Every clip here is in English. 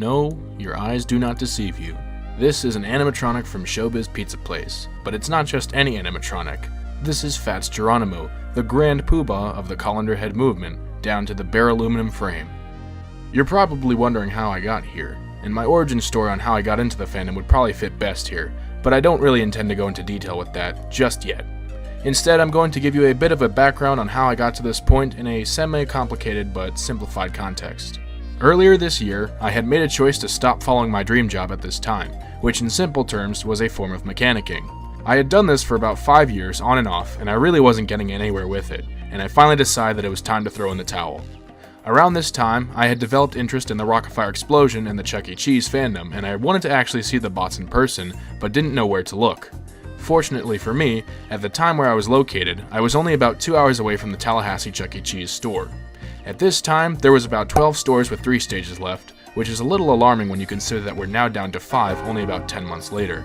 No, your eyes do not deceive you. This is an animatronic from Showbiz Pizza Place, but it's not just any animatronic. This is Fats Geronimo, the grand poobah of the Colander Head movement, down to the bare aluminum frame. You're probably wondering how I got here, and my origin story on how I got into the fandom would probably fit best here, but I don't really intend to go into detail with that just yet. Instead, I'm going to give you a bit of a background on how I got to this point in a semi-complicated but simplified context. Earlier this year, I had made a choice to stop following my dream job at this time, which in simple terms was a form of mechanicking. I had done this for about 5 years on and off, and I really wasn't getting anywhere with it, and I finally decided that it was time to throw in the towel. Around this time, I had developed interest in the Rock-afire Explosion and the Chuck E. Cheese fandom, and I wanted to actually see the bots in person, but didn't know where to look. Fortunately for me, at the time where I was located, I was only about 2 hours away from the Tallahassee Chuck E. Cheese store. At this time, there was about 12 stores with 3 stages left, which is a little alarming when you consider that we're now down to 5 only about 10 months later.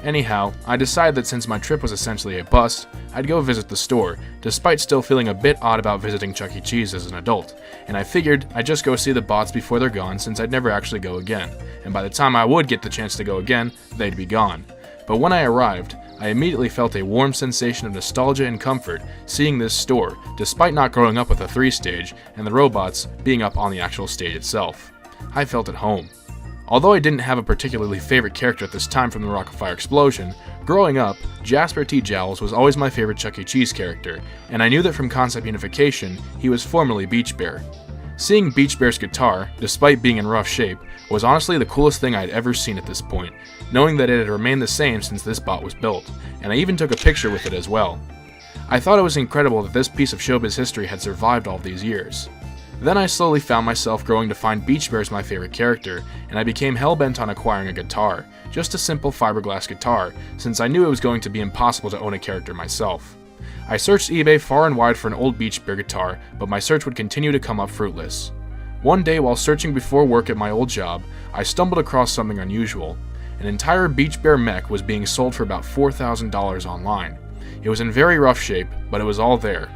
Anyhow, I decided that since my trip was essentially a bust, I'd go visit the store, despite still feeling a bit odd about visiting Chuck E. Cheese as an adult, and I figured I'd just go see the bots before they're gone since I'd never actually go again, and by the time I would get the chance to go again, they'd be gone. But when I arrived, I immediately felt a warm sensation of nostalgia and comfort seeing this store, despite not growing up with a 3-stage and the robots being up on the actual stage itself. I felt at home. Although I didn't have a particularly favorite character at this time from the Rock-afire Explosion, growing up, Jasper T. Jowls was always my favorite Chuck E. Cheese character, and I knew that from concept unification, he was formerly Beach Bear. Seeing Beach Bear's guitar, despite being in rough shape, was honestly the coolest thing I'd ever seen at this point, knowing that it had remained the same since this bot was built, and I even took a picture with it as well. I thought it was incredible that this piece of showbiz history had survived all these years. Then I slowly found myself growing to find Beach Bear as my favorite character, and I became hell-bent on acquiring a guitar, just a simple fiberglass guitar, since I knew it was going to be impossible to own a character myself. I searched eBay far and wide for an old Beach Bear guitar, but my search would continue to come up fruitless. One day while searching before work at my old job, I stumbled across something unusual. An entire Beach Bear mech was being sold for about $4,000 online. It was in very rough shape, but it was all there.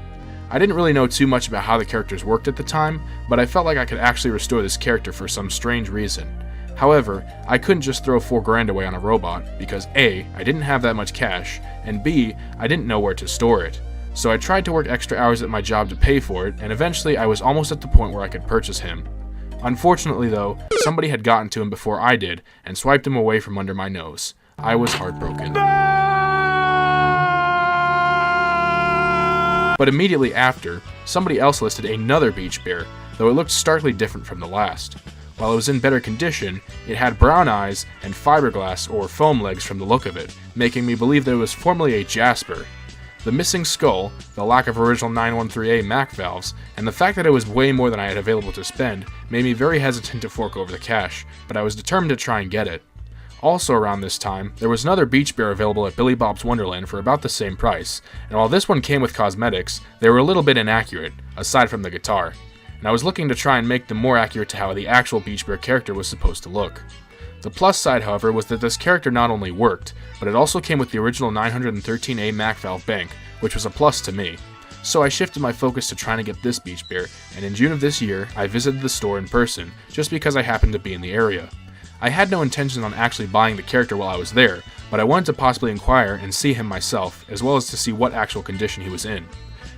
I didn't really know too much about how the characters worked at the time, but I felt like I could actually restore this character for some strange reason. However, I couldn't just throw $4,000 away on a robot, because A, I didn't have that much cash, and B, I didn't know where to store it. So I tried to work extra hours at my job to pay for it, and eventually I was almost at the point where I could purchase him. Unfortunately though, somebody had gotten to him before I did, and swiped him away from under my nose. I was heartbroken. But immediately after, somebody else listed another Beach Bear, though it looked starkly different from the last. While it was in better condition, it had brown eyes and fiberglass or foam legs from the look of it, making me believe that it was formerly a Jasper. The missing skull, the lack of original 913A Mac valves, and the fact that it was way more than I had available to spend made me very hesitant to fork over the cash, but I was determined to try and get it. Also around this time, there was another Beach Bear available at Billy Bob's Wonderland for about the same price, and while this one came with cosmetics, they were a little bit inaccurate, aside from the guitar, and I was looking to try and make them more accurate to how the actual Beach Bear character was supposed to look. The plus side, however, was that this character not only worked, but it also came with the original 913A Mac valve bank, which was a plus to me. So I shifted my focus to trying to get this Beach Bear, and in June of this year, I visited the store in person, just because I happened to be in the area. I had no intention on actually buying the character while I was there, but I wanted to possibly inquire and see him myself, as well as to see what actual condition he was in.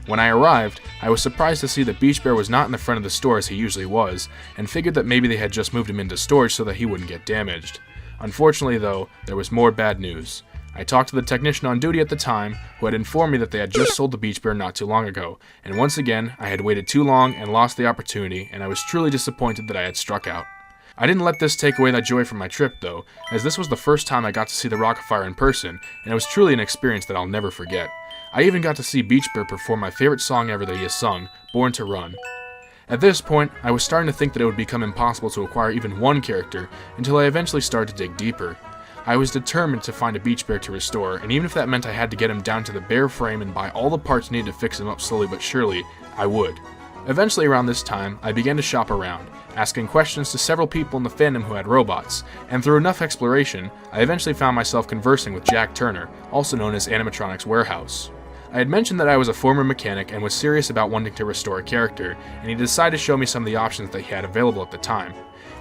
When I arrived, I was surprised to see that Beach Bear was not in the front of the store as he usually was, and figured that maybe they had just moved him into storage so that he wouldn't get damaged. Unfortunately though, there was more bad news. I talked to the technician on duty at the time, who had informed me that they had just sold the Beach Bear not too long ago, and once again, I had waited too long and lost the opportunity, and I was truly disappointed that I had struck out. I didn't let this take away that joy from my trip though, as this was the first time I got to see the Rock-afire in person, and it was truly an experience that I'll never forget. I even got to see Beach Bear perform my favorite song ever that he has sung, Born to Run. At this point, I was starting to think that it would become impossible to acquire even one character, until I eventually started to dig deeper. I was determined to find a Beach Bear to restore, and even if that meant I had to get him down to the bare frame and buy all the parts needed to fix him up slowly but surely, I would. Eventually around this time, I began to shop around, asking questions to several people in the fandom who had robots, and through enough exploration, I eventually found myself conversing with Jack Turner, also known as Animatronics Warehouse. I had mentioned that I was a former mechanic and was serious about wanting to restore a character, and he decided to show me some of the options that he had available at the time.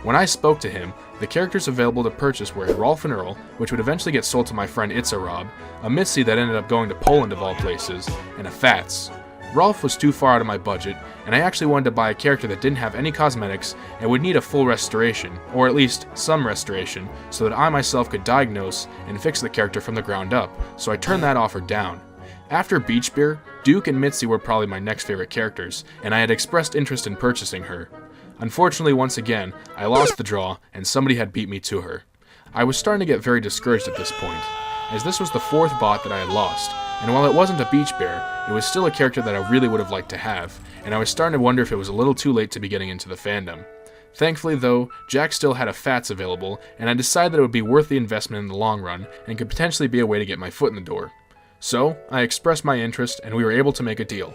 When I spoke to him, the characters available to purchase were a Rolf and Earl, which would eventually get sold to my friend Itza Rob, a Mitzi that ended up going to Poland of all places, and a Fats. Rolf was too far out of my budget, and I actually wanted to buy a character that didn't have any cosmetics and would need a full restoration, or at least some restoration, so that I myself could diagnose and fix the character from the ground up, so I turned that offer down. After Beach Beer, Duke and Mitzi were probably my next favorite characters, and I had expressed interest in purchasing her. Unfortunately, once again, I lost the draw, and somebody had beat me to her. I was starting to get very discouraged at this point, as this was the 4th bot that I had lost, and while it wasn't a Beach Bear, it was still a character that I really would have liked to have, and I was starting to wonder if it was a little too late to be getting into the fandom. Thankfully though, Jack still had a Fats available, and I decided that it would be worth the investment in the long run, and could potentially be a way to get my foot in the door. So, I expressed my interest, and we were able to make a deal.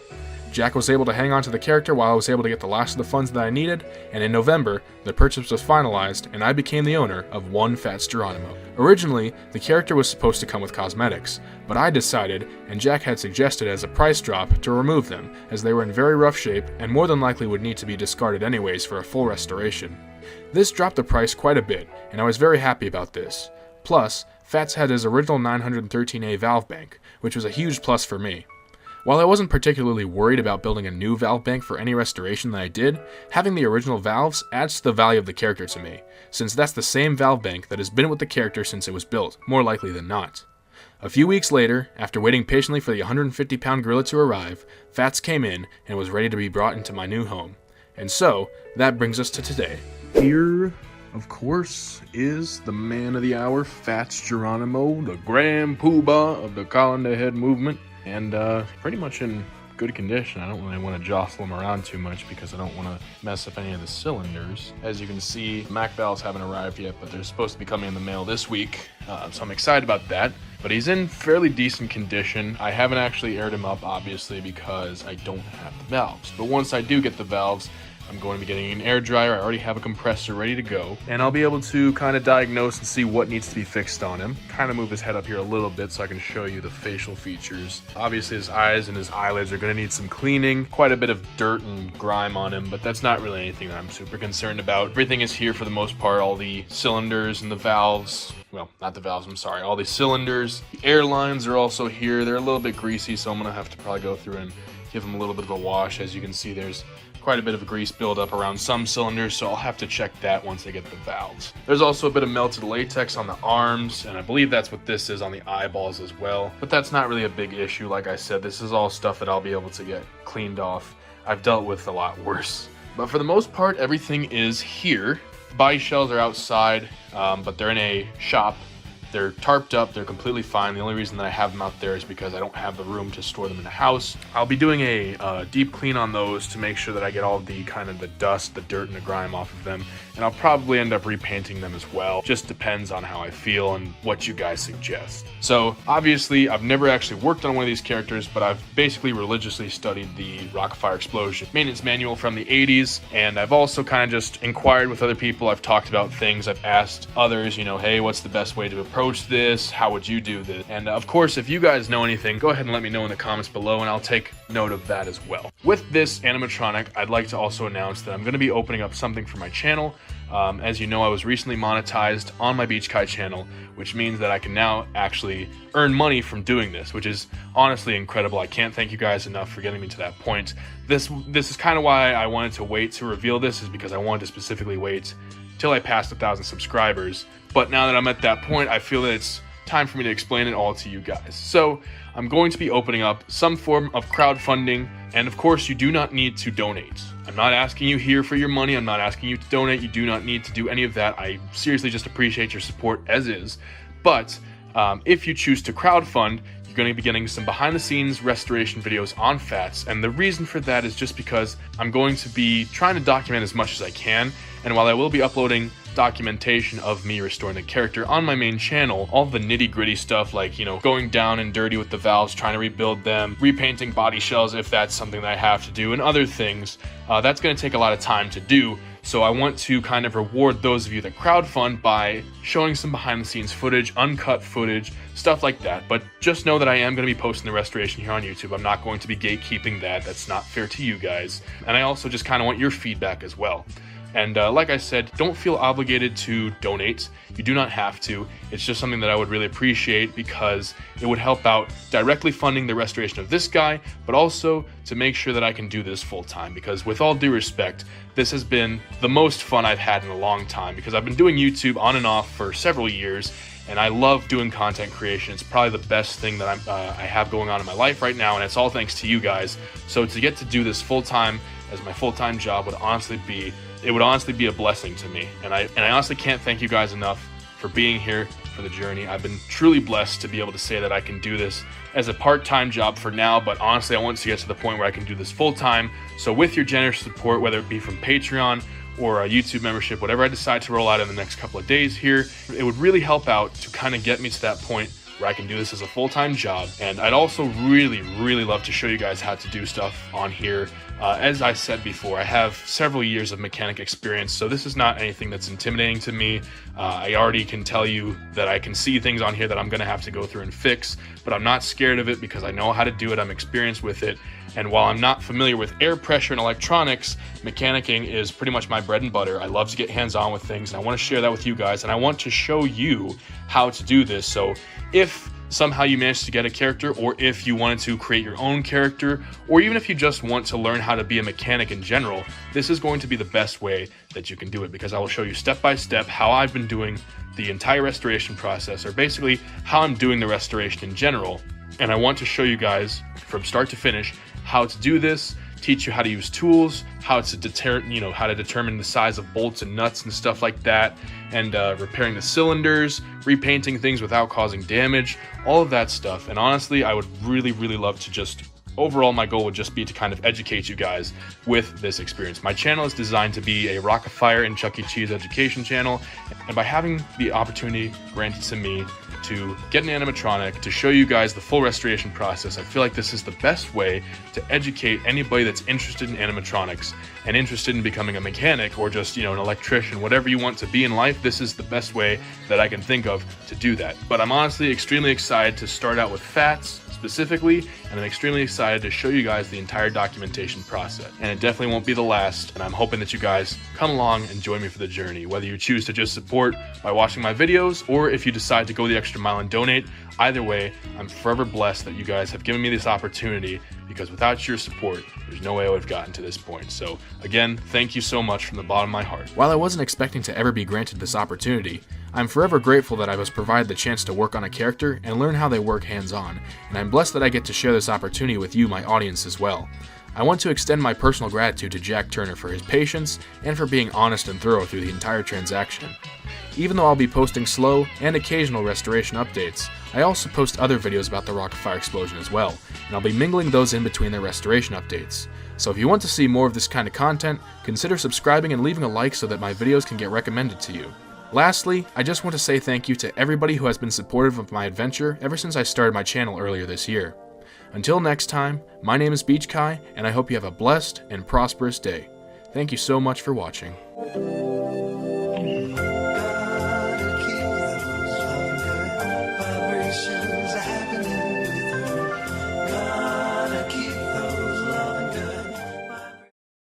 Jack was able to hang on to the character while I was able to get the last of the funds that I needed, and in November, the purchase was finalized and I became the owner of one Fats Geronimo. Originally, the character was supposed to come with cosmetics, but I decided, and Jack had suggested as a price drop, to remove them, as they were in very rough shape and more than likely would need to be discarded anyways for a full restoration. This dropped the price quite a bit, and I was very happy about this. Plus, Fats had his original 913A valve bank, which was a huge plus for me. While I wasn't particularly worried about building a new valve bank for any restoration that I did, having the original valves adds to the value of the character to me, since that's the same valve bank that has been with the character since it was built, more likely than not. A few weeks later, after waiting patiently for the 150-pound gorilla to arrive, Fats came in and was ready to be brought into my new home. And so, that brings us to today. Here, of course, is the man of the hour, Fats Geronimo, the Grand Poobah of the Colander Head movement. And pretty much in good condition. I don't really want to jostle them around too much because I don't want to mess up any of the cylinders. As you can see, Mac valves haven't arrived yet, but they're supposed to be coming in the mail this week, so I'm excited about that. But he's in fairly decent condition. I haven't actually aired him up, obviously, because I don't have the valves. But once I do get the valves, I'm going to be getting an air dryer. I already have a compressor ready to go, and I'll be able to kind of diagnose and see what needs to be fixed on him. Kind of move his head up here a little bit so I can show you the facial features. Obviously his eyes and his eyelids are going to need some cleaning. Quite a bit of dirt and grime on him, but that's not really anything that I'm super concerned about. Everything is here for the most part. All the cylinders and the valves, well, not the valves, I'm sorry, all the cylinders. The air lines are also here. They're a little bit greasy, so I'm going to have to probably go through and give them a little bit of a wash. As you can see, there's quite a bit of grease buildup around some cylinders, so I'll have to check that once I get the valves. There's also a bit of melted latex on the arms, and I believe that's what this is on the eyeballs as well. But that's not really a big issue. Like I said, this is all stuff that I'll be able to get cleaned off. I've dealt with a lot worse. But for the most part, everything is here. Body shells are outside, but they're in a shop. They're tarped up, they're completely fine. The only reason that I have them out there is because I don't have the room to store them in the house. I'll be doing a deep clean on those to make sure that I get all the kind of the dust, the dirt, and the grime off of them. And I'll probably end up repainting them as well. Just depends on how I feel and what you guys suggest. So obviously, I've never actually worked on one of these characters, but I've basically religiously studied the Rockfire Explosion maintenance manual from the 80s. And I've also kind of just inquired with other people. I've talked about things. I've asked others, you know, hey, what's the best way to approach this? How would you do this? And of course, if you guys know anything, go ahead and let me know in the comments below, and I'll take note of that as well. With this animatronic, I'd like to also announce that I'm going to be opening up something for my channel. As you know, I was recently monetized on my Beach Kai channel, which means that I can now actually earn money from doing this, which is honestly incredible. I can't thank you guys enough for getting me to that point. This is kind of why I wanted to wait to reveal this, is because I wanted to specifically wait till I passed 1,000 subscribers. But now that I'm at that point, I feel that it's time for me to explain it all to you guys. So I'm going to be opening up some form of crowdfunding, and of course you do not need to donate. I'm not asking you here for your money. I'm not asking you to donate. You do not need to do any of that. I seriously just appreciate your support as is. But if you choose to crowdfund, you're going to be getting some behind the scenes restoration videos on Fats, and the reason for that is just because I'm going to be trying to document as much as I can, and while I will be uploading documentation of me restoring the character on my main channel, all the nitty-gritty stuff like, you know, going down and dirty with the valves, trying to rebuild them, repainting body shells if that's something that I have to do, and other things, that's going to take a lot of time to do. So I want to kind of reward those of you that crowdfund by showing some behind the scenes footage, uncut footage, stuff like that. But just know that I am going to be posting the restoration here on YouTube. I'm not going to be gatekeeping that. That's not fair to you guys. And I also just kind of want your feedback as well. And like I said, don't feel obligated to donate. You do not have to. It's just something that I would really appreciate because it would help out directly funding the restoration of this guy, but also to make sure that I can do this full time. Because with all due respect, this has been the most fun I've had in a long time because I've been doing YouTube on and off for several years, and I love doing content creation. It's probably the best thing that I have going on in my life right now, and it's all thanks to you guys. So to get to do this full time as my full-time job would honestly be a blessing to me. And I honestly can't thank you guys enough for being here for the journey. I've been truly blessed to be able to say that I can do this as a part-time job for now, but honestly, I want to get to the point where I can do this full-time. So with your generous support, whether it be from Patreon or a YouTube membership, whatever I decide to roll out in the next couple of days here, it would really help out to kind of get me to that point where I can do this as a full-time job. And I'd also really love to show you guys how to do stuff on here. As I said before, I have several years of mechanic experience, so this is not anything that's intimidating to me. I already can tell you that I can see things on here that I'm gonna have to go through and fix, but I'm not scared of it because I know how to do it, I'm experienced with it. And while I'm not familiar with air pressure and electronics, mechanicking is pretty much my bread and butter. I love to get hands-on with things, and I want to share that with you guys, and I want to show you how to do this. So if somehow you managed to get a character, or if you wanted to create your own character, or even if you just want to learn how to be a mechanic in general, this is going to be the best way that you can do it, because I will show you step by step how I've been doing the entire restoration process, or basically how I'm doing the restoration in general. And I want to show you guys from start to finish how to do this, teach you how to use tools, how to determine the size of bolts and nuts and stuff like that, and repairing the cylinders, repainting things without causing damage, all of that stuff. And honestly, I would really love to just, overall my goal would just be to kind of educate you guys with this experience. My channel is designed to be a Rock-afire and Chuck E. Cheese education channel, and by having the opportunity granted to me to get an animatronic, to show you guys the full restoration process, I feel like this is the best way to educate anybody that's interested in animatronics and interested in becoming a mechanic or just, an electrician, whatever you want to be in life. This is the best way that I can think of to do that. But I'm honestly extremely excited to start out with FATS specifically, and I'm extremely excited to show you guys the entire documentation process. And it definitely won't be the last, and I'm hoping that you guys come along and join me for the journey, whether you choose to just support by watching my videos, or if you decide to go the extra mile and donate. Either way, I'm forever blessed that you guys have given me this opportunity, because without your support, there's no way I would have gotten to this point. So again, thank you so much from the bottom of my heart. While I wasn't expecting to ever be granted this opportunity, I'm forever grateful that I was provided the chance to work on a character and learn how they work hands-on, and I'm blessed that I get to share this opportunity with you, my audience, as well. I want to extend my personal gratitude to Jack Turner for his patience and for being honest and thorough through the entire transaction. Even though I'll be posting slow and occasional restoration updates, I also post other videos about the Rock-afire explosion as well, and I'll be mingling those in between the restoration updates. So if you want to see more of this kind of content, consider subscribing and leaving a like so that my videos can get recommended to you. Lastly, I just want to say thank you to everybody who has been supportive of my adventure ever since I started my channel earlier this year. Until next time, my name is Beach Kai, and I hope you have a blessed and prosperous day. Thank you so much for watching.